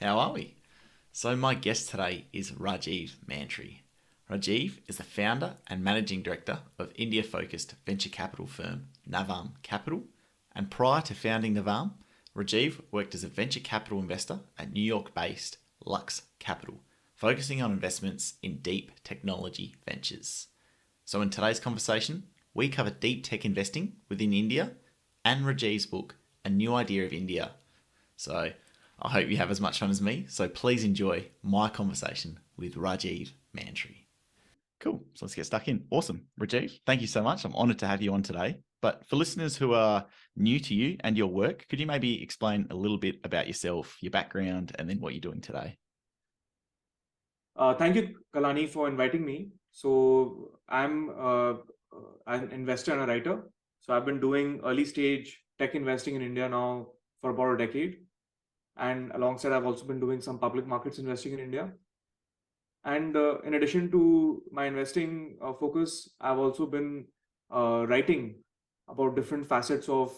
How are we? So, my guest today is Rajeev Mantri. Rajeev is the founder and managing director of India focused venture capital firm Navam Capital. And prior to founding Navam, Rajeev worked as a venture capital investor at New York based Lux Capital, focusing on investments in deep technology ventures. So, in today's conversation, we cover deep tech investing within India and Rajiv's book, A New Idea of India. So, I hope you have as much fun as me. So please enjoy my conversation with Rajeev Mantri. Cool. So let's get stuck in. Awesome. Rajeev, thank you so much. I'm honored to have you on today. But for listeners who are new to you and your work, could you maybe explain a little bit about yourself, your background, and then what you're doing today? Thank you, Kalani, for inviting me. So I'm an investor and a writer. So I've been doing early stage tech investing in India now for about a decade. And alongside, I've also been doing some public markets investing in India. And in addition to my investing focus, I've also been writing about different facets of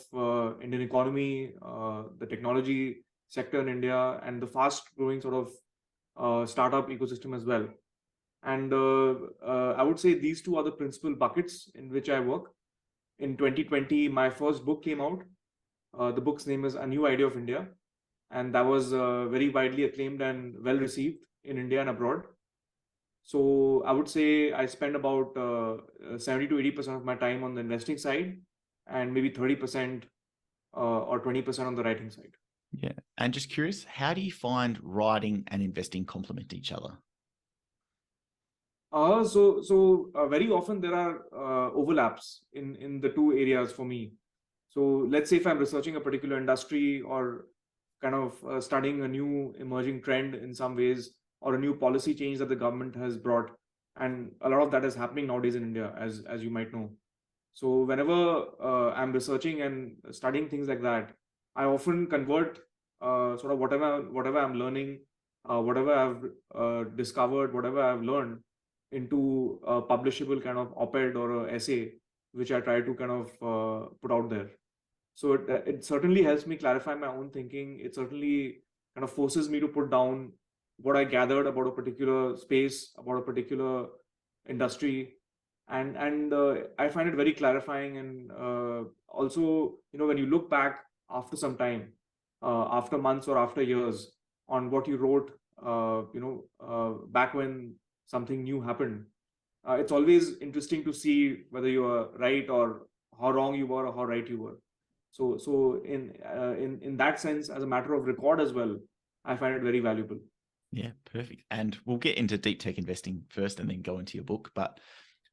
Indian economy, the technology sector in India, and the fast growing sort of startup ecosystem as well. And I would say these two are the principal buckets in which I work. In 2020, my first book came out. The book's name is A New Idea of India. And that was very widely acclaimed and well received in India and abroad. So I would say I spend about 70 to 80% of my time on the investing side and maybe 30% or 20% on the writing side. Yeah. And just curious, how do you find writing and investing complement each other? So very often there are overlaps in the two areas for me. So let's say if I'm researching a particular industry or kind of studying a new emerging trend in some ways or a new policy change that the government has brought, and a lot of that is happening nowadays in India, as you might know. So whenever I'm researching and studying things like that, I often convert sort of whatever I'm learning, whatever I've discovered, whatever I've learned into a publishable kind of op-ed or a essay, which I try to kind of put out there. So it certainly helps me clarify my own thinking. It certainly kind of forces me to put down what I gathered about a particular space, about a particular industry, and I find it very clarifying. And also, when you look back after some time, after months or after years, on what you wrote, back when something new happened, it's always interesting to see whether you are right or how wrong you were or how right you were. So in that sense, as a matter of record as well, I find it very valuable. Yeah, perfect. And we'll get into deep tech investing first and then go into your book. But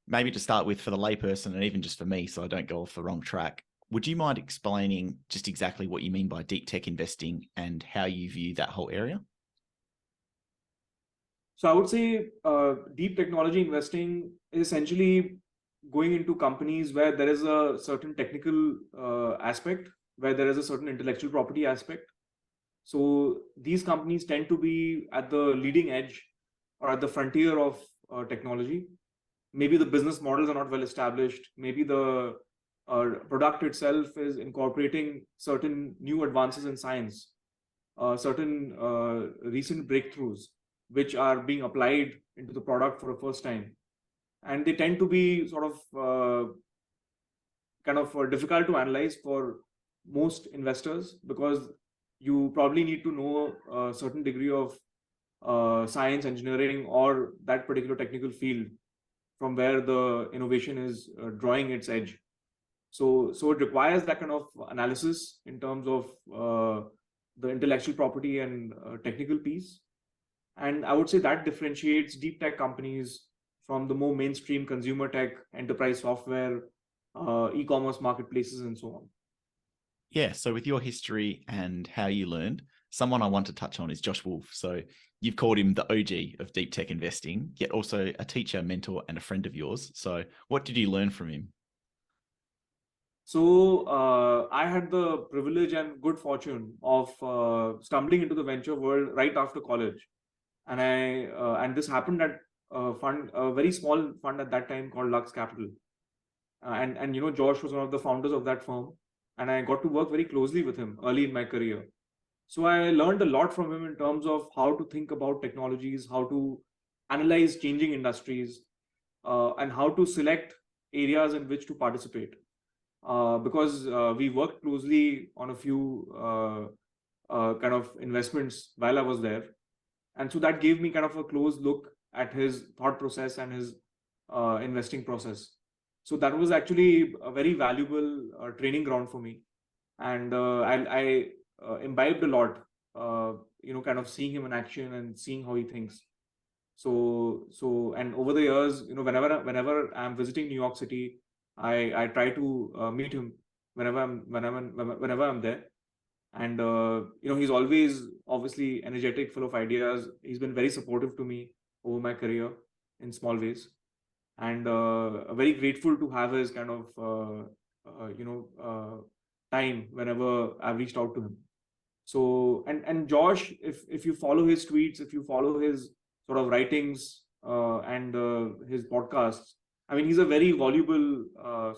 maybe to start with, for the layperson and even just for me, so I don't go off the wrong track, would you mind explaining just exactly what you mean by deep tech investing and how you view that whole area? So I would say deep technology investing is essentially going into companies where there is a certain technical aspect, where there is a certain intellectual property aspect. So these companies tend to be at the leading edge or at the frontier of technology. Maybe the business models are not well established. Maybe the product itself is incorporating certain new advances in science, certain recent breakthroughs, which are being applied into the product for the first time. And they tend to be sort of kind of difficult to analyze for most investors, because you probably need to know a certain degree of science, engineering, or that particular technical field from where the innovation is drawing its edge. So it requires that kind of analysis in terms of the intellectual property and technical piece. And I would say that differentiates deep tech companies from the more mainstream consumer tech, enterprise software, e-commerce marketplaces, and so on. Yeah. So with your history and how you learned, someone I want to touch on is Josh Wolfe. So you've called him the OG of deep tech investing, yet also a teacher, mentor, and a friend of yours. So what did you learn from him? So I had the privilege and good fortune of stumbling into the venture world right after college, and and this happened at a very small fund at that time called Lux Capital, and Josh was one of the founders of that firm, and I got to work very closely with him early in my career. So I learned a lot from him in terms of how to think about technologies, how to analyze changing industries, and how to select areas in which to participate. Because we worked closely on a few kind of investments while I was there. And so that gave me kind of a close look at his thought process and his investing process. So that was actually a very valuable training ground for me. And I imbibed a lot, kind of seeing him in action and seeing how he thinks. And over the years, whenever I'm visiting New York City, I try to meet him whenever I'm there. And he's always obviously energetic, full of ideas. He's been very supportive to me over my career in small ways, and very grateful to have his kind of time whenever I've reached out to him. So and Josh, if you follow his tweets, if you follow his sort of writings and his podcasts, I mean, he's a very voluble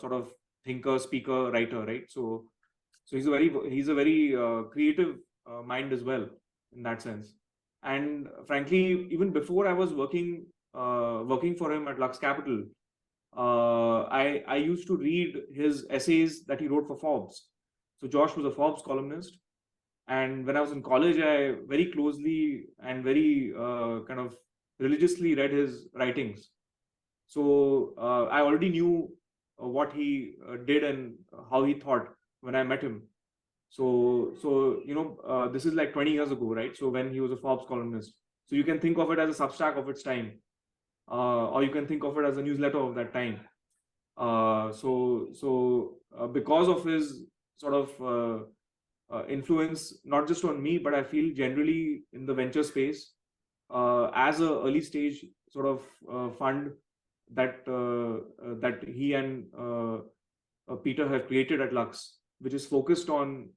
sort of thinker, speaker, writer, right? So he's a very creative mind as well in that sense. And frankly, even before I was working for him at Lux Capital, I used to read his essays that he wrote for Forbes. So Josh was a Forbes columnist, and when I was in college, I very closely and very kind of religiously read his writings. So I already knew what he did and how he thought when I met him. So this is like 20 years ago, right? So when he was a Forbes columnist. So you can think of it as a Substack of its time, or you can think of it as a newsletter of that time. Because of his sort of influence, not just on me, but I feel generally in the venture space, as a early stage sort of fund that he and Peter have created at Lux, which is focused on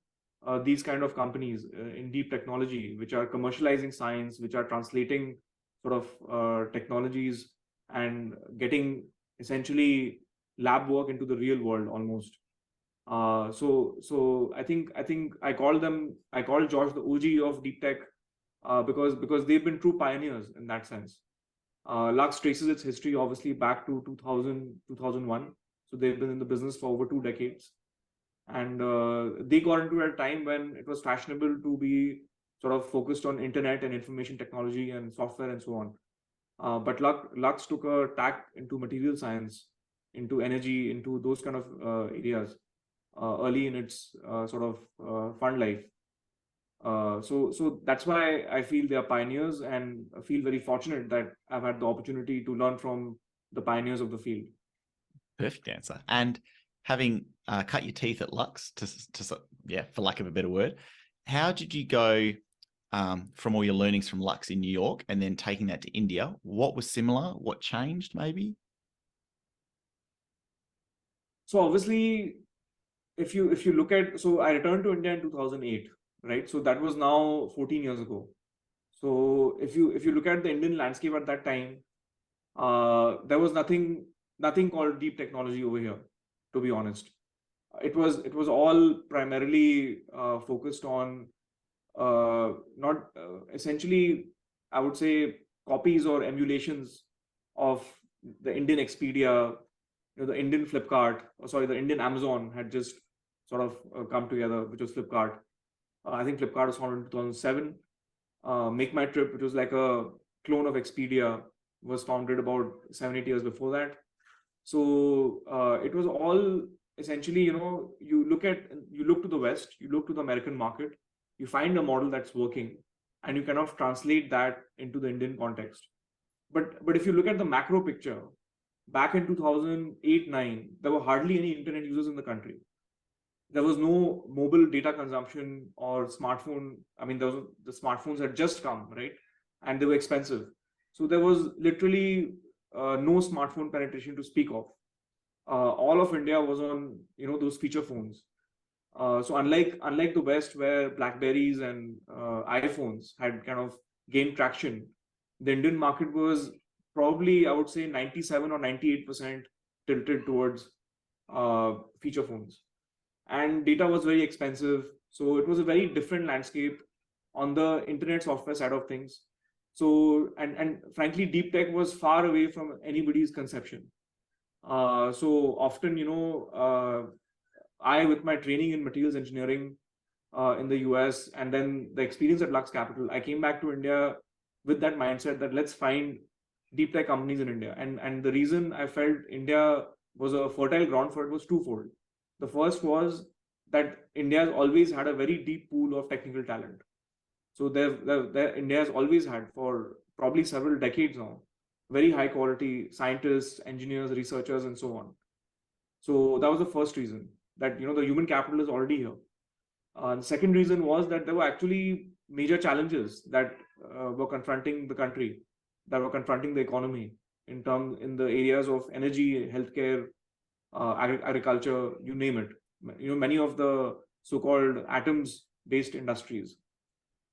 these kind of companies in deep technology, which are commercializing science, which are translating sort of technologies and getting essentially lab work into the real world almost. So I think I call Josh the OG of deep tech because they've been true pioneers in that sense. Lux traces its history obviously back to 2000, 2001. So they've been in the business for over 2 decades. And they got into a time when it was fashionable to be sort of focused on internet and information technology and software and so on. But Lux took a tack into material science, into energy, into those kind of areas early in its sort of fund life. So that's why I feel they are pioneers, and I feel very fortunate that I've had the opportunity to learn from the pioneers of the field. Perfect answer. And having cut your teeth at Lux, for lack of a better word, how did you go from all your learnings from Lux in New York and then taking that to India? What was similar? What changed maybe? So obviously, if you look at, so I returned to India in 2008, right? So that was now 14 years ago. So if you look at the Indian landscape at that time, there was nothing called deep technology over here, to be honest. It was all primarily focused on not essentially, I would say, copies or emulations of the Indian Expedia, the Indian Flipkart, the Indian Amazon had just sort of come together, which was Flipkart. I think Flipkart was founded in 2007. Make My Trip, which was like a clone of Expedia, was founded about 7-8 years before that. So it was all essentially, you look to the West, you look to the American market, you find a model that's working, and you kind of translate that into the Indian context. But if you look at the macro picture, back in 2008-9, there were hardly any internet users in the country. There was no mobile data consumption or smartphone. I mean, the smartphones had just come, right? And they were expensive. So there was literally no smartphone penetration to speak of. All of India was on, those feature phones. So unlike the West, where Blackberries and iPhones had kind of gained traction, the Indian market was probably, I would say, 97 or 98% tilted towards feature phones. And data was very expensive. So it was a very different landscape. on the internet software side of things. So, and frankly, deep tech was far away from anybody's conception. So often, I, with my training in materials engineering in the US, and then the experience at Lux Capital, I came back to India with that mindset that let's find deep tech companies in India. And the reason I felt India was a fertile ground for it was twofold. The first was that India has always had a very deep pool of technical talent. So India has always had, for probably several decades now, very high quality scientists, engineers, researchers, and so on. So that was the first reason, that the human capital is already here. The second reason was that there were actually major challenges that were confronting the country, that were confronting the economy in the areas of energy, healthcare, agriculture, you name it. Many of the so-called atoms-based industries.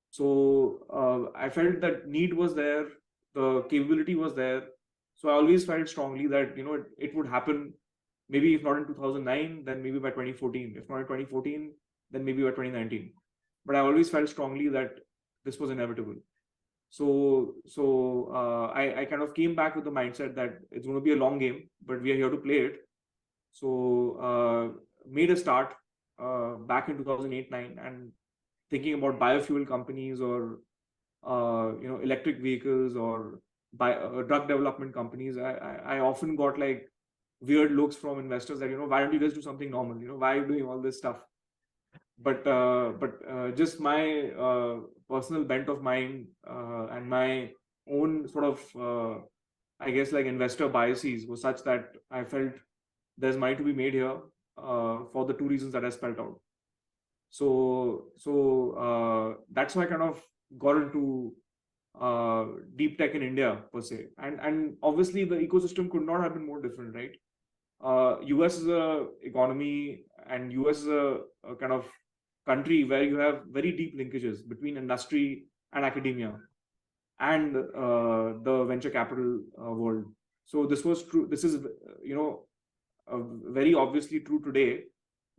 So I felt that need was there, the capability was there. So I always felt strongly that it would happen. Maybe if not in 2009, then maybe by 2014. If not in 2014, then maybe by 2019. But I always felt strongly that this was inevitable. So I kind of came back with the mindset that it's going to be a long game, but we are here to play it. So made a start back in 2008-9, and thinking about biofuel companies, or electric vehicles, or drug development companies. I often got like weird looks from investors that why don't you guys do something normal? Why are you doing all this stuff? But just my personal bent of mind and my own sort of I guess like investor biases was such that I felt there's money to be made here for the two reasons that I spelled out. So that's why I kind of got into deep tech in India per se, and obviously the ecosystem could not have been more different, right? US is a economy, and US is a kind of country where you have very deep linkages between industry and academia and the venture capital world. So this was true. This is very obviously true today.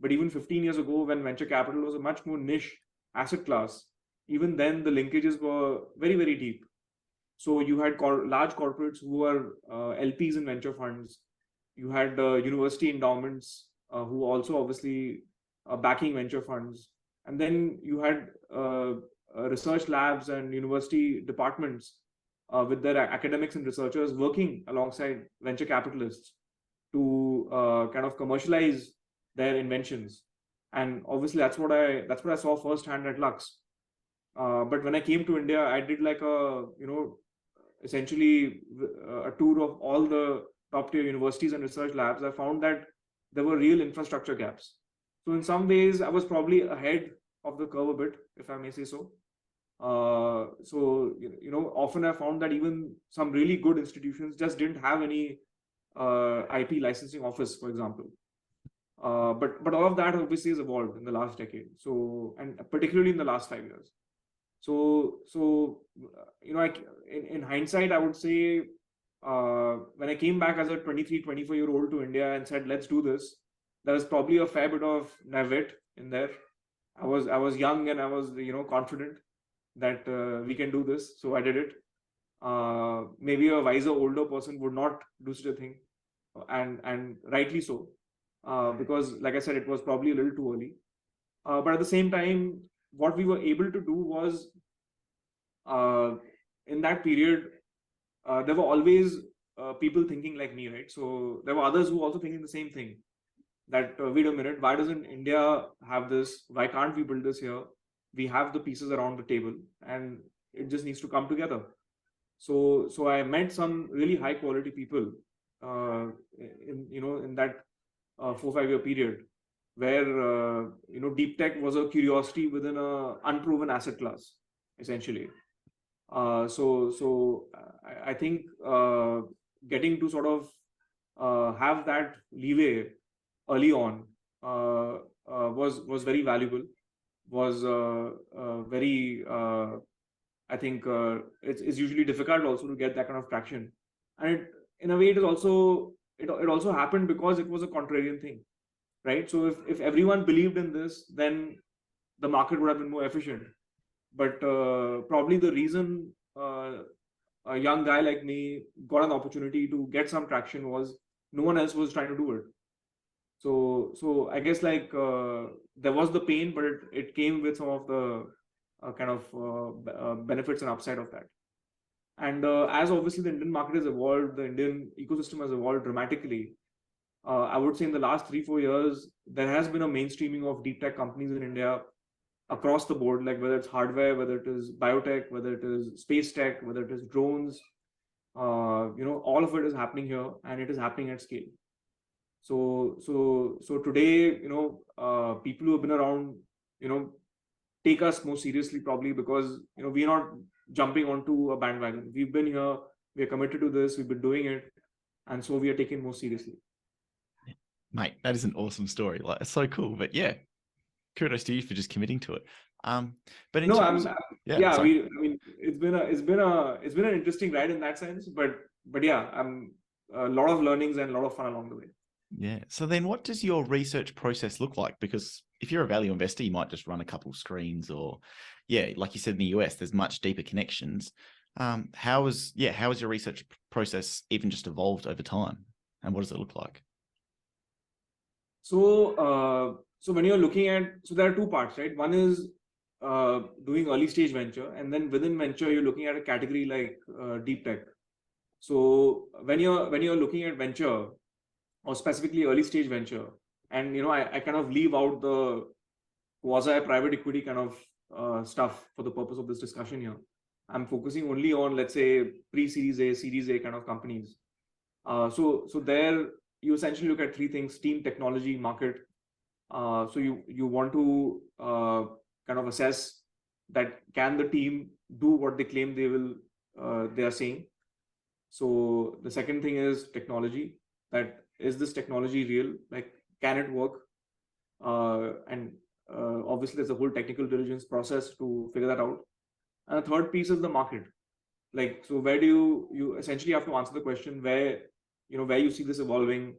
But even 15 years ago, when venture capital was a much more niche asset class, even then the linkages were very, very deep. So you had large corporates who were LPs in venture funds. You had university endowments who also obviously backing venture funds. And then you had research labs and university departments with their academics and researchers working alongside venture capitalists to kind of commercialize their inventions. And obviously that's what I saw firsthand at Lux. But when I came to India, I did like essentially a tour of all the top tier universities and research labs. I found that there were real infrastructure gaps. So in some ways, I was probably ahead of the curve a bit, if I may say so. So often I found that even some really good institutions just didn't have any IP licensing office, for example. But all of that obviously has evolved in the last decade. So, and particularly in the last 5 years. So in hindsight, I would say when I came back as a 23, 24-year-old to India and said, let's do this, there was probably a fair bit of naivete in there. I was young and I was confident that we can do this. So I did it. Maybe a wiser older person would not do such a thing, and rightly so, because like I said, it was probably a little too early. But at the same time, what we were able to do was in that period, there were always people thinking like me, right? So there were others who were also thinking the same thing, that wait a minute, why doesn't India have this? Why can't we build this here? We have the pieces around the table and it just needs to come together. So I met some really high quality people in that 4-5 year period, where deep tech was a curiosity within a unproven asset class, essentially. So I think getting to sort of have that leeway early on was very valuable. Was very I think it's usually difficult also to get that kind of traction, and in a way it is also it also happened because it was a contrarian thing, right? So if everyone believed in this, then the market would have been more efficient. But probably the reason a young guy like me got an opportunity to get some traction was no one else was trying to do it. So I guess like there was the pain, but it came with some of the kind of benefits and upside of that. And as obviously the Indian market has evolved, the Indian ecosystem has evolved dramatically. I would say in the last 3-4 years, there has been a mainstreaming of deep tech companies in India across the board, like whether it's hardware, whether it is biotech, whether it is space tech, whether it is drones, all of it is happening here, and it is happening at scale. So today, people who have been around, take us more seriously probably because we're not jumping onto a bandwagon. We've been here, we're committed to this, we've been doing it, and so we are taken more seriously. Mate, that is an awesome story. Like, it's so cool. But yeah, kudos to you for just committing to it. But in terms of, it's been an interesting ride in that sense, but yeah, a lot of learnings and a lot of fun along the way. Yeah. So then what does your research process look like? Because if you're a value investor, you might just run a couple of screens or, yeah, like you said, in the US, there's much deeper connections. How has your research process even just evolved over time? And what does it look like? So when you're looking at, so there are two parts, right? One is doing early stage venture, and then within venture, you're looking at a category like deep tech. So when you're looking at venture, or specifically early stage venture, and I kind of leave out the quasi private equity kind of stuff for the purpose of this discussion here. I'm focusing only on, let's say, pre-series A, series A kind of companies. So there you essentially look at three things: team, technology, market. So you want to kind of assess that can the team do what they claim they are saying. So the second thing is technology. That is this technology real? Like, can it work? And obviously there's a whole technical diligence process to figure that out. And the third piece is the market. Like, so where do you essentially have to answer the question where you see this evolving?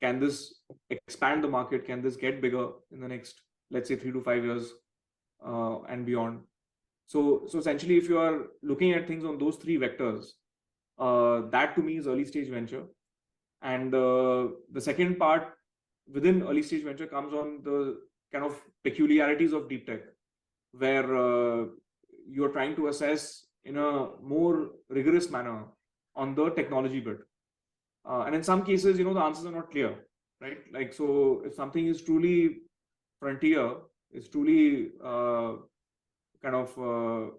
Can this expand the market? Can this get bigger in the next, let's say, 3 to 5 years and beyond? So essentially, if you are looking at things on those three vectors, that to me is early stage venture. And the second part within early stage venture comes on the kind of peculiarities of deep tech, where you're trying to assess in a more rigorous manner on the technology bit. And in some cases, the answers are not clear, right? Like, so if something is truly frontier, is truly kind of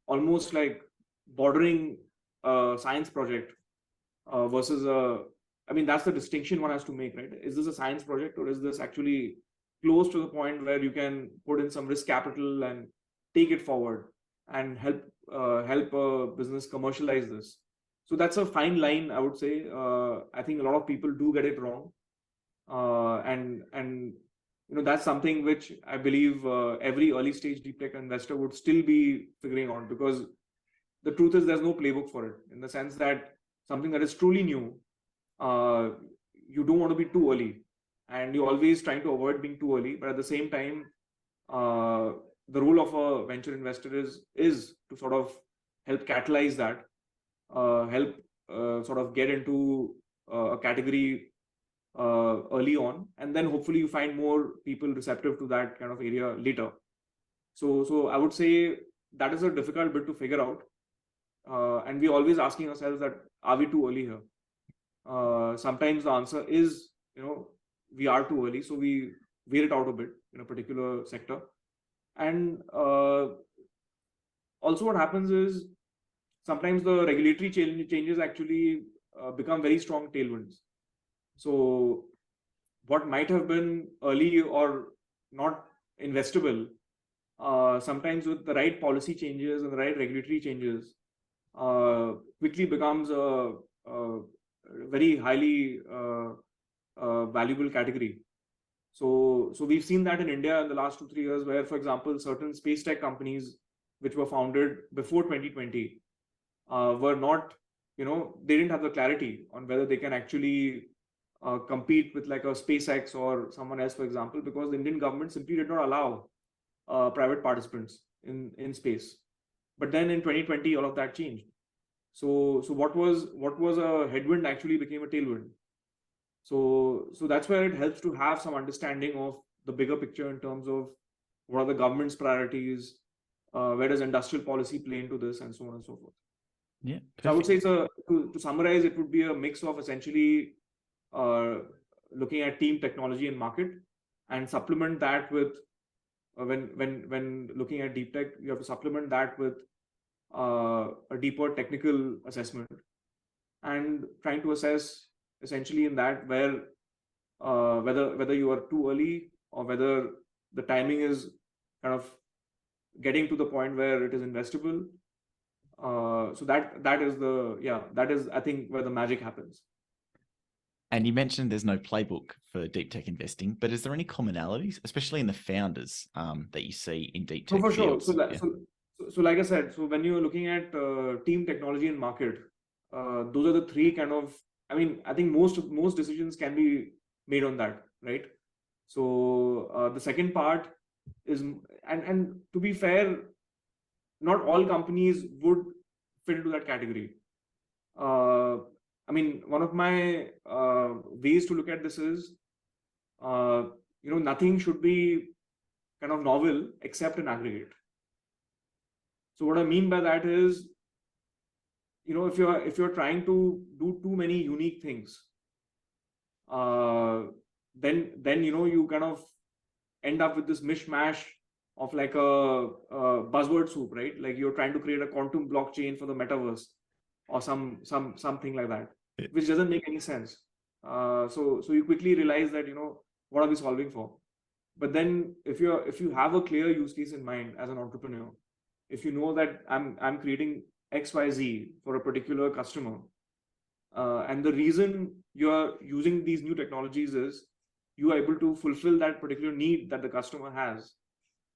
almost like bordering a science project versus that's the distinction one has to make, right? Is this a science project, or is this actually close to the point where you can put in some risk capital and take it forward and help a business commercialize this? So that's a fine line, I would say. I think a lot of people do get it wrong, and that's something which I believe every early stage deep tech investor would still be figuring out, because the truth is there's no playbook for it, in the sense that something that is truly new, you don't want to be too early, and you're always trying to avoid being too early. But at the same time, the role of a venture investor is to sort of help catalyze that, help sort of get into a category early on, and then hopefully you find more people receptive to that kind of area later. So I would say that is a difficult bit to figure out, and we're always asking ourselves that, are we too early here? Sometimes the answer is, we are too early, so we wait it out a bit in a particular sector. And also what happens is sometimes the regulatory changes actually become very strong tailwinds. So what might have been early or not investable, sometimes with the right policy changes and the right regulatory changes, quickly becomes a very highly valuable category. So we've seen that in India in the last 2-3 years, where, for example, certain space tech companies which were founded before 2020 were not, they didn't have the clarity on whether they can actually compete with like a SpaceX or someone else, for example, because the Indian government simply did not allow private participants. in space. But then in 2020, all of that changed. So what was a headwind actually became a tailwind. So that's where it helps to have some understanding of the bigger picture in terms of what are the government's priorities, where does industrial policy play into this, and so on and so forth. Yeah, So I would perfect. say to summarize, it would be a mix of essentially looking at team, technology, and market, and supplement that with when looking at deep tech, you have to supplement that with a deeper technical assessment and trying to assess essentially in that where whether you are too early or whether the timing is kind of getting to the point where it is investable. So that is I think where the magic happens. And you mentioned there's no playbook for deep tech investing, but is there any commonalities, especially in the founders, that you see in deep No, tech for sure. fields? Yeah. So like I said, so when you're looking at team, technology, and market, those are the three kind of. I mean, I think most decisions can be made on that, right? So the second part is, and to be fair, not all companies would fit into that category. I mean, one of my ways to look at this is, nothing should be kind of novel except in aggregate. So what I mean by that is, if you're trying to do too many unique things, then you kind of end up with this mishmash of like a buzzword soup, right? Like you're trying to create a quantum blockchain for the metaverse or something like that, which doesn't make any sense. So you quickly realize that what are we solving for? But then if you have a clear use case in mind as an entrepreneur, if you know that I'm creating XYZ for a particular customer, and the reason you are using these new technologies is you are able to fulfill that particular need that the customer has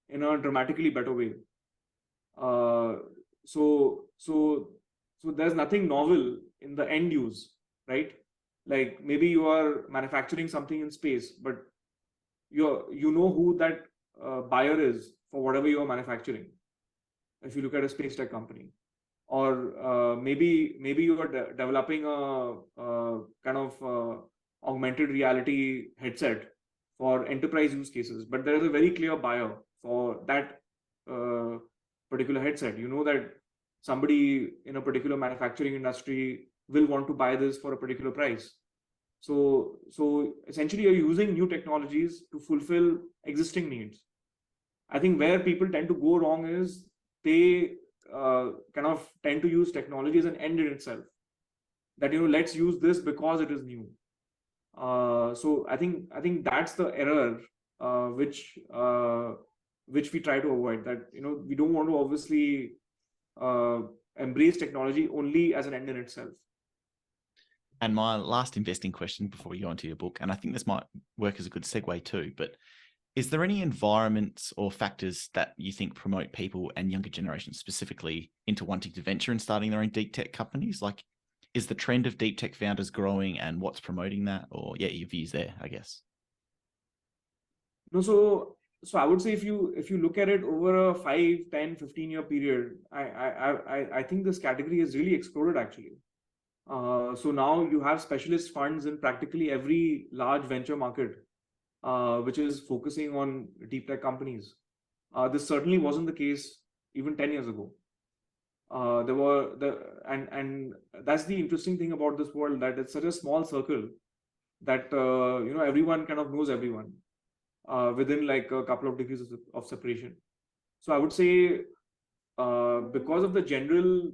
in a dramatically better way. So there's nothing novel in the end use, right? Like maybe you are manufacturing something in space, but you know who that buyer is for whatever you are manufacturing. If you look at a space tech company, or maybe you are developing a kind of augmented reality headset for enterprise use cases, but there is a very clear buyer for that particular headset. You know that somebody in a particular manufacturing industry will want to buy this for a particular price. So essentially you're using new technologies to fulfill existing needs. I think where people tend to go wrong is they kind of tend to use technology as an end in itself. That let's use this because it is new. So I think that's the error which we try to avoid. That we don't want to obviously embrace technology only as an end in itself. And my last investing question before we go into your book, and I think this might work as a good segue too, but is there any environments or factors that you think promote people and younger generations specifically into wanting to venture and starting their own deep tech companies? Like, is the trend of deep tech founders growing and what's promoting that? Or your views there, I guess. No, so I would say if you look at it over a 5, 10, 15-year period, I think this category has really exploded actually. So now you have specialist funds in practically every large venture market, which is focusing on deep tech companies. This certainly wasn't the case even 10 years ago. And that's the interesting thing about this world, that it's such a small circle that everyone kind of knows everyone within like a couple of degrees of separation. So I would say because of the general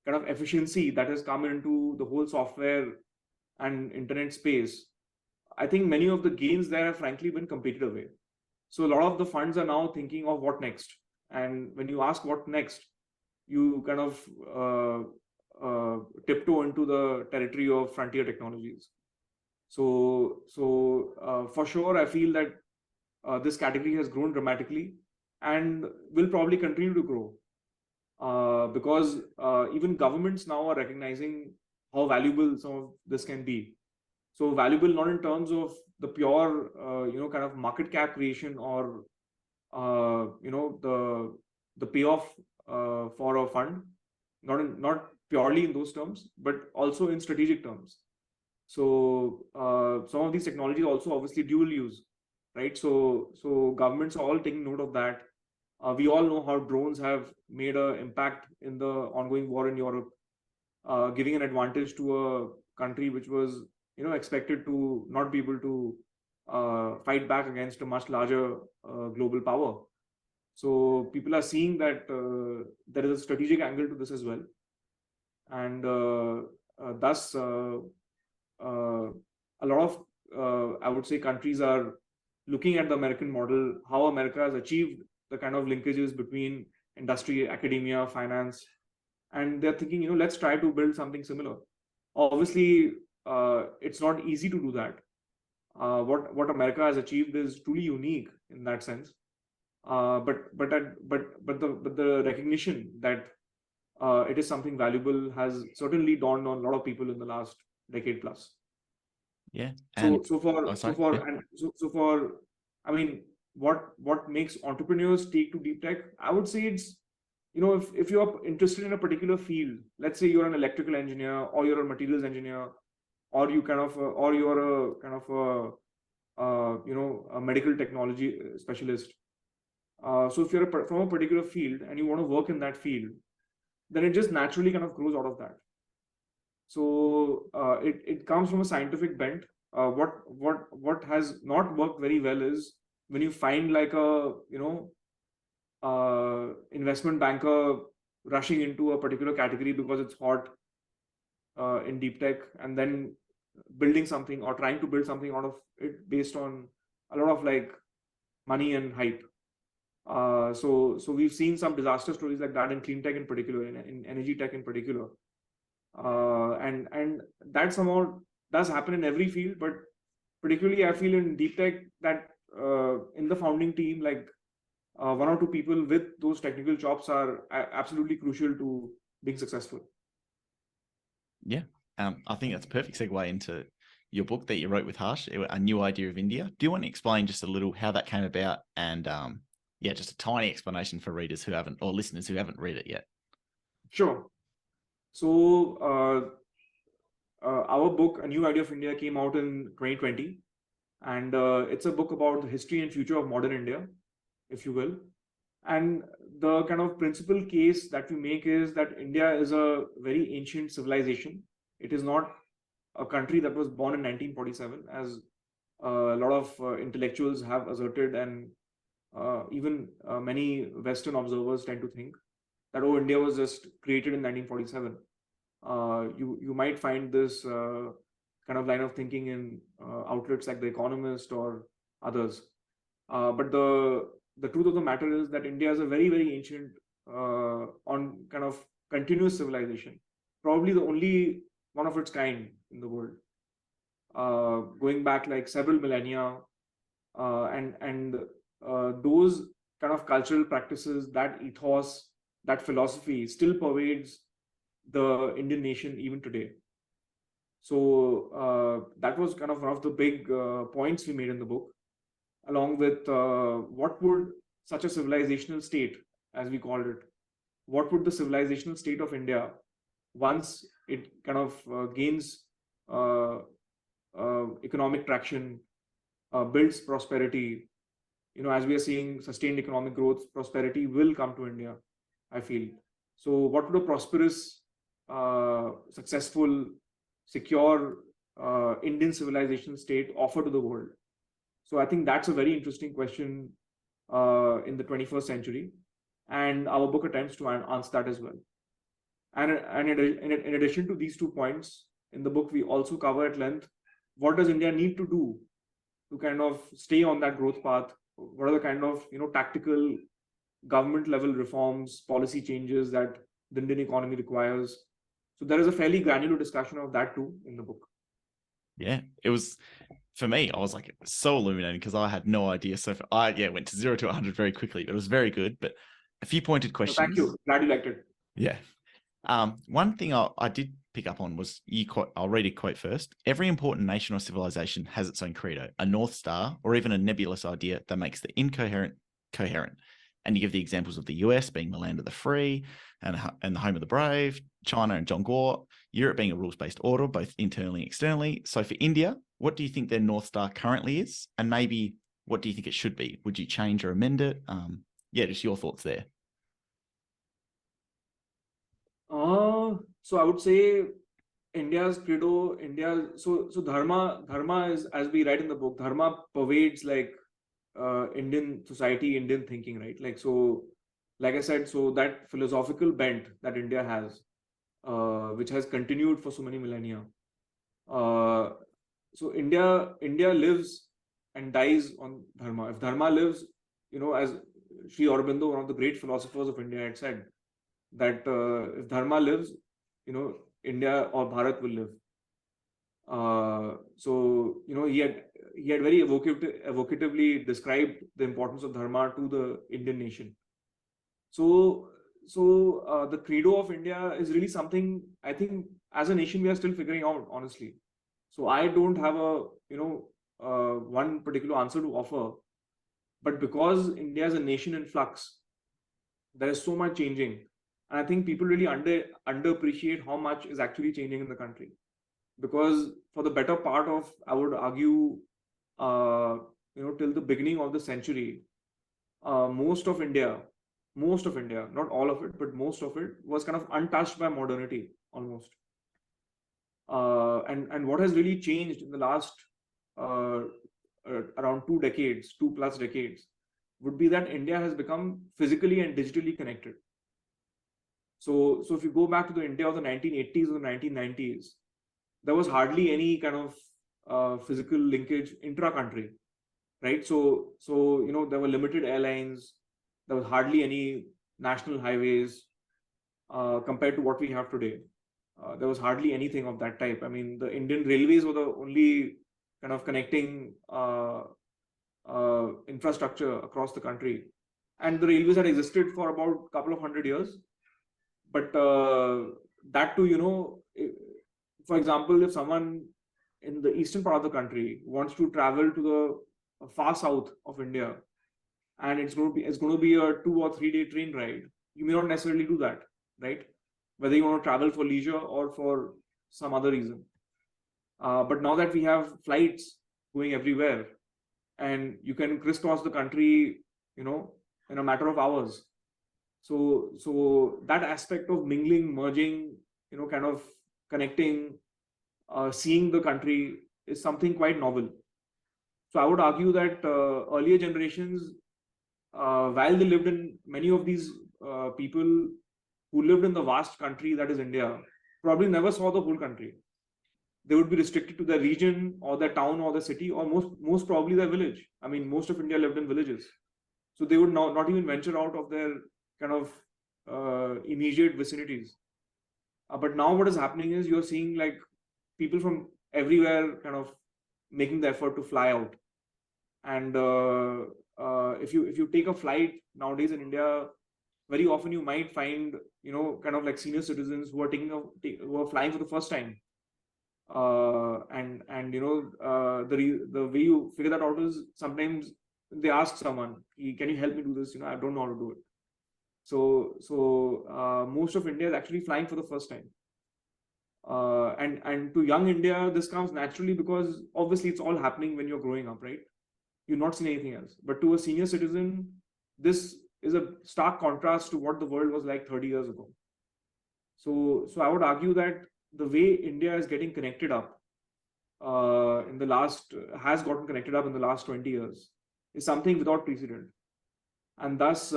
kind of efficiency that has come into the whole software and internet space, I think many of the gains there have frankly been competed away. So a lot of the funds are now thinking of what next. And when you ask what next, you kind of tiptoe into the territory of frontier technologies. So for sure, I feel that this category has grown dramatically and will probably continue to grow. Because even governments now are recognizing how valuable some of this can be. So valuable not in terms of the pure, kind of market cap creation or the payoff for a fund, not purely in those terms, but also in strategic terms. So some of these technologies also obviously dual use, right? So governments are all taking note of that. We all know how drones have made an impact in the ongoing war in Europe, giving an advantage to a country which was expected to not be able to fight back against a much larger global power. So people are seeing that there is a strategic angle to this as well, and thus a lot of I would say countries are looking at the American model, how America has achieved the kind of linkages between industry, academia, finance, and they're thinking, let's try to build something similar. Obviously, it's not easy to do that. What America has achieved is truly unique in that sense. But the recognition that it is something valuable has certainly dawned on a lot of people in the last decade plus. Yeah. So I mean, what makes entrepreneurs take to deep tech? I would say it's, if you're interested in a particular field, let's say you're an electrical engineer or you're a materials engineer, or you're a kind of a medical technology specialist. So if you're from a particular field and you want to work in that field, then it just naturally kind of grows out of that. So it comes from a scientific bent. What has not worked very well is when you find like a investment banker rushing into a particular category because it's hot in deep tech, and then building something or trying to build something out of it based on a lot of like money and hype. So we've seen some disaster stories like that in clean tech in particular, in energy tech in particular, and that somehow does happen in every field, but particularly I feel in deep tech that in the founding team, like one or two people with those technical chops are absolutely crucial to being successful. Yeah. I think that's a perfect segue into your book that you wrote with Harsh, A New Idea of India. Do you want to explain just a little how that came about, and just a tiny explanation for readers who haven't, or listeners who haven't read it yet? Sure. So our book, A New Idea of India, came out in 2020, and it's a book about the history and future of modern India, if you will. And the kind of principal case that we make is that India is a very ancient civilization. It is not a country that was born in 1947, as a lot of intellectuals have asserted, and even many Western observers tend to think that, oh, India was just created in 1947. You might find this kind of line of thinking in outlets like The Economist or others. But the truth of the matter is that India is a very, very ancient, on kind of continuous civilization, probably the only one of its kind in the world, going back like several millennia, and those kind of cultural practices, that ethos, that philosophy still pervades the Indian nation even today. So that was kind of one of the big points we made in the book, along with what would such a civilizational state, as we called it, what would the civilizational state of India, once it kind of gains economic traction, builds prosperity, as we are seeing sustained economic growth, prosperity will come to India, I feel. So what would a prosperous, successful, secure Indian civilization state offer to the world? So I think that's a very interesting question in the 21st century, and our book attempts to answer that as well. And in addition to these 2 points, in the book we also cover at length what does India need to do to kind of stay on that growth path. What are the kind of tactical government level reforms, policy changes that the Indian economy requires. So there is a fairly granular discussion of that too in the book. Yeah, it was, for me, I was like so illuminating because I had no idea. So I went to 0 to 100 very quickly. It was very good, but a few pointed questions. Thank you. Glad you liked it. Yeah. One thing I did pick up on was I'll read a quote first. Every important nation or civilization has its own credo, a North Star, or even a nebulous idea that makes the incoherent coherent. And you give the examples of the US being the land of the free and the home of the brave, China and John Gore, Europe being a rules-based order, both internally and externally. So for India, what do you think their North Star currently is? And maybe what do you think it should be? Would you change or amend it? Just your thoughts there. So I would say India's credo, so Dharma is, as we write in the book, Dharma pervades like Indian society, Indian thinking, right? Like I said, so that philosophical bent that India has, which has continued for so many millennia. So India lives and dies on Dharma. If Dharma lives, as Sri Aurobindo, one of the great philosophers of India, had said, that if Dharma lives, India or Bharat will live. He had very evocatively described the importance of Dharma to the Indian nation. So the credo of India is really something I think as a nation we are still figuring out, honestly. So I don't have a one particular answer to offer, but because India is a nation in flux, there is so much changing. And I think people really underappreciate how much is actually changing in the country. Because for the better part of, I would argue, till the beginning of the century, most of India, not all of it, but most of it was kind of untouched by modernity almost. And what has really changed in the last around 2 decades, 2+ decades, would be that India has become physically and digitally connected. So if you go back to the India of the 1980s or the 1990s, there was hardly any kind of physical linkage intra-country, right? So there were limited airlines, there was hardly any national highways compared to what we have today. There was hardly anything of that type. I mean, the Indian railways were the only kind of connecting infrastructure across the country, and the railways had existed for about a couple of 100 years. But that too, for example, if someone in the eastern part of the country wants to travel to the far south of India, and it's going to be a 2 or 3 day train ride, you may not necessarily do that, right? Whether you want to travel for leisure or for some other reason. But now that we have flights going everywhere, and you can crisscross the country, in a matter of hours. So that aspect of mingling, merging, kind of connecting, seeing the country is something quite novel. So I would argue that earlier generations, while they lived in, many of these people who lived in the vast country that is India, probably never saw the whole country. They would be restricted to their region or their town or the city, or most probably their village. I mean, most of India lived in villages. So they would not even venture out of their kind of immediate vicinities. But now what is happening is you're seeing like people from everywhere kind of making the effort to fly out. And if you take a flight nowadays in India, very often you might find, kind of like senior citizens who are flying for the first time. And the way you figure that out is sometimes they ask someone, can you help me do this? I don't know how to do it. So most of India is actually flying for the first time. And to young India, this comes naturally because obviously it's all happening when you're growing up, right? You've not seen anything else. But to a senior citizen, this is a stark contrast to what the world was like 30 years ago. So I would argue that the way India is getting connected up has gotten connected up in the last 20 years is something without precedent. And thus,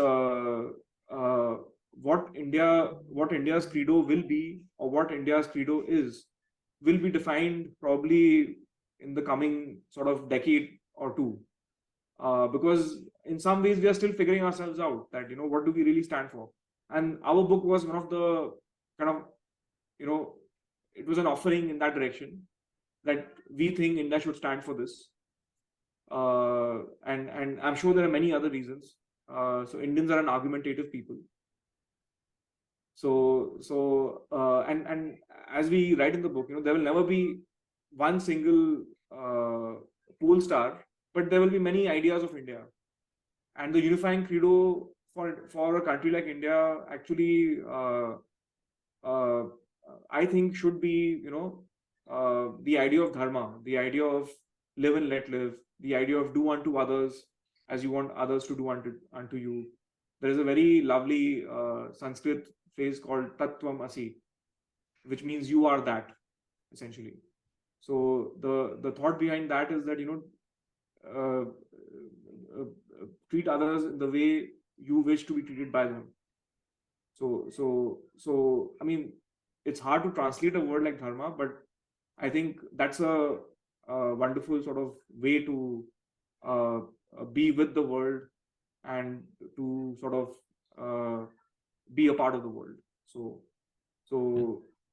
what India's credo will be, or what India's credo is, will be defined probably in the coming sort of decade or two. Because in some ways we are still figuring ourselves out that, what do we really stand for? And our book was one of the kind of, it was an offering in that direction, that we think India should stand for this. And I'm sure there are many other reasons. So Indians are an argumentative people. And as we write in the book, there will never be one single pole star, but there will be many ideas of India. And the unifying credo for a country like India actually, I think, should be, the idea of dharma, the idea of live and let live, the idea of do unto others as you want others to do unto you. There is a very lovely Sanskrit phrase called Tattvam Asi, which means you are that, essentially. So the thought behind that is that, uh, treat others in the way you wish to be treated by them. So I mean, it's hard to translate a word like dharma, but I think that's a wonderful sort of way to be with the world and to sort of be a part of the world. So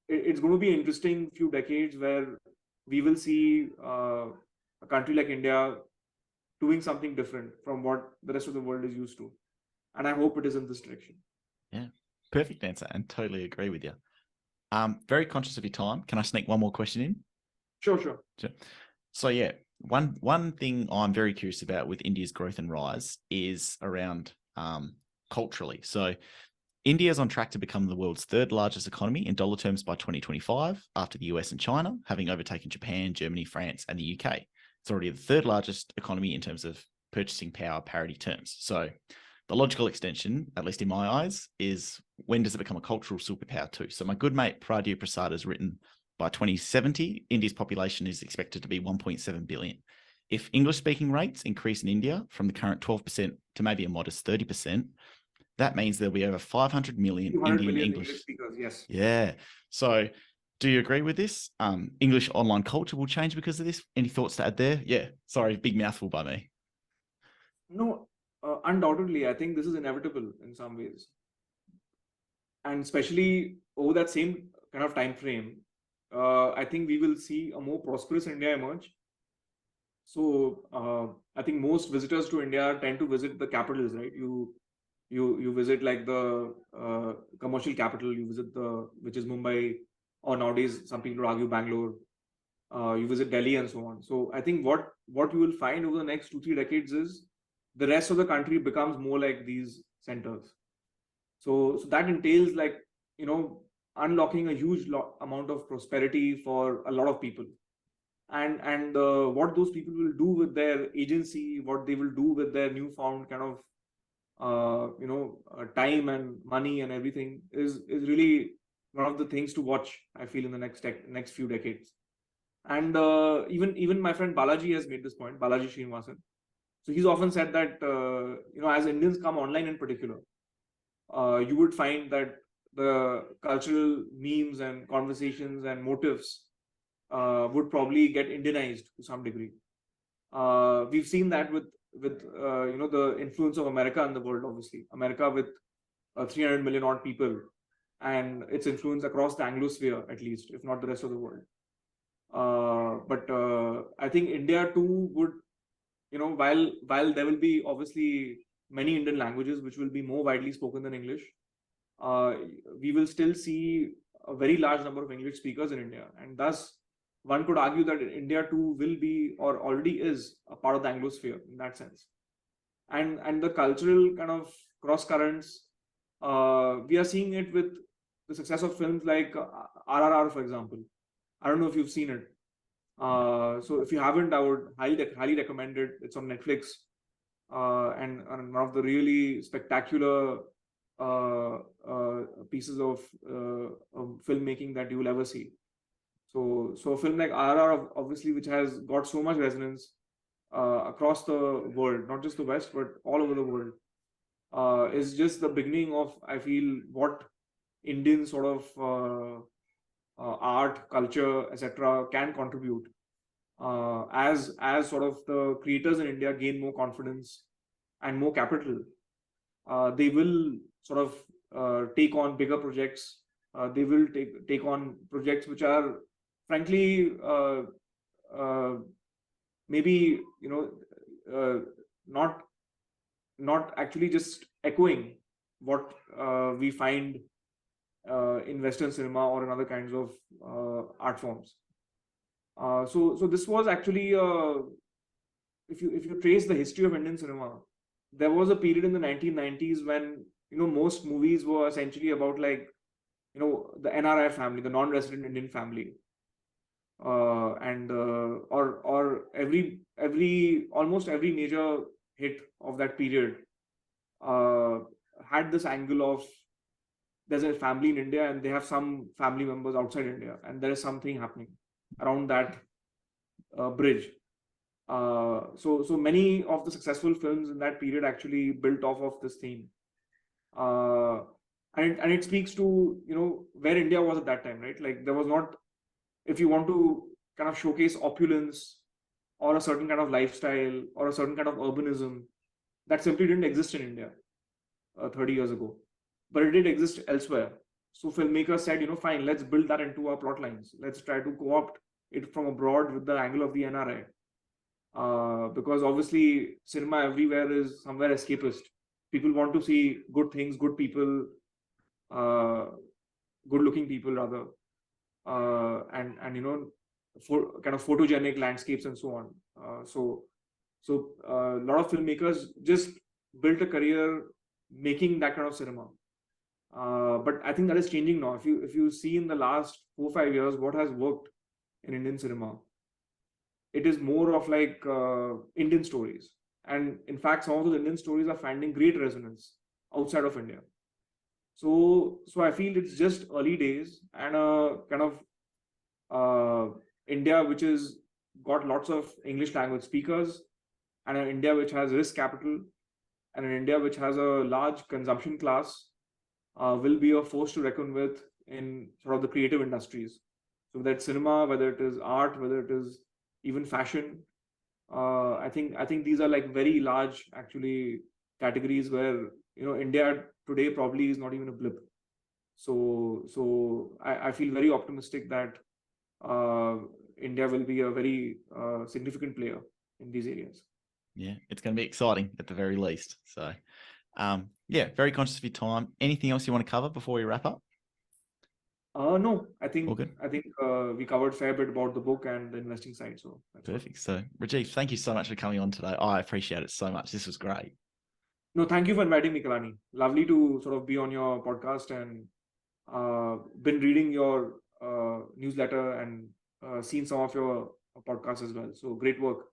it's going to be an interesting few decades where we will see a country like India doing something different from what the rest of the world is used to. And I hope it is in this direction. Yeah, perfect answer, and totally agree with you. Very conscious of your time. Can I sneak one more question in? Sure. So yeah, one thing I'm very curious about with India's growth and rise is around culturally. So India is on track to become the world's third largest economy in dollar terms by 2025, after the US and China, having overtaken Japan, Germany, France, and the UK. It's already the third largest economy in terms of purchasing power parity terms. So the logical extension, at least in my eyes, is when does it become a cultural superpower too? So my good mate Pradip Prasad has written, by 2070, India's population is expected to be 1.7 billion. If English-speaking rates increase in India from the current 12% to maybe a modest 30%, that means there'll be over 500 million Indian English speakers. Yes. Yeah. So do you agree with this? English online culture will change because of this. Any thoughts to add there? Yeah. Sorry, big mouthful by me. No, undoubtedly, I think this is inevitable in some ways. And especially over that same kind of time frame, I think we will see a more prosperous India emerge. So I think most visitors to India tend to visit the capitals, right? You visit like the commercial capital, you visit which is Mumbai, or nowadays some people argue Bangalore. You visit Delhi and so on. So I think what you will find over the next 2-3 decades is the rest of the country becomes more like these centers. So that entails, like, unlocking a huge amount of prosperity for a lot of people. And what those people will do with their agency, what they will do with their newfound kind of time and money and everything is really one of the things to watch, I feel, in the next few decades. And even my friend Balaji has made this point, Balaji Srinivasan. So he's often said that as Indians come online in particular, you would find that the cultural memes and conversations and motives would probably get Indianized to some degree. We've seen that with the influence of America in the world. Obviously, America with 300 million odd people, and its influence across the Anglosphere, at least, if not the rest of the world. But I think India too would, while there will be obviously many Indian languages which will be more widely spoken than English, we will still see a very large number of English speakers in India, and thus one could argue that India too will be, or already is, a part of the Anglosphere in that sense. And the cultural kind of cross currents, we are seeing it with the success of films like RRR, for example. I don't know if you've seen it. So if you haven't, I would highly recommend it. It's on Netflix, and one of the really spectacular pieces of filmmaking that you will ever see. So a film like RRR, obviously, which has got so much resonance across the world, not just the West, but all over the world, is just the beginning of, I feel, what Indian sort of art, culture, etc., can contribute as sort of the creators in India gain more confidence and more capital. They will sort of take on bigger projects. They will take on projects which are, frankly, maybe not actually just echoing what we find in Western cinema or in other kinds of art forms. So this was actually, if you trace the history of Indian cinema, there was a period in the 1990s when, most movies were essentially about like, the NRI family, the non-resident Indian family. And or almost every major hit of that period had this angle of there's a family in India and they have some family members outside India, and there is something happening around that bridge. So many of the successful films in that period actually built off of this theme. And it speaks to, where India was at that time, right? Like there was not, if you want to kind of showcase opulence or a certain kind of lifestyle or a certain kind of urbanism, that simply didn't exist in India 30 years ago, but it did exist elsewhere. So filmmakers said, fine, let's build that into our plot lines. Let's try to co-opt it from abroad with the angle of the NRI. Because obviously cinema everywhere is somewhere escapist. People want to see good things, good people, good looking people rather, and for kind of photogenic landscapes and so on. So a lot of filmmakers just built a career making that kind of cinema. But I think that is changing now. If you see in the last 4-5 years what has worked in Indian cinema, it is more of like Indian stories. And in fact, some of those Indian stories are finding great resonance outside of India. So I feel it's just early days, and kind of India which is got lots of English language speakers, and an India which has risk capital, and an India which has a large consumption class, will be a force to reckon with in sort of the creative industries. So whether it's cinema, whether it is art, whether it is even fashion, I think these are like very large actually categories where India today probably is not even a blip. So I feel very optimistic that India will be a very significant player in these areas. Yeah, it's going to be exciting at the very least. So, yeah, very conscious of your time. Anything else you want to cover before we wrap up? No, I think All good. We covered a fair bit about the book and the investing side. So that's Perfect. So, Rajeev, thank you so much for coming on today. I appreciate it so much. This was great. No, thank you for inviting me, Kalani. Lovely to sort of be on your podcast, and been reading your newsletter and seen some of your podcasts as well. So great work.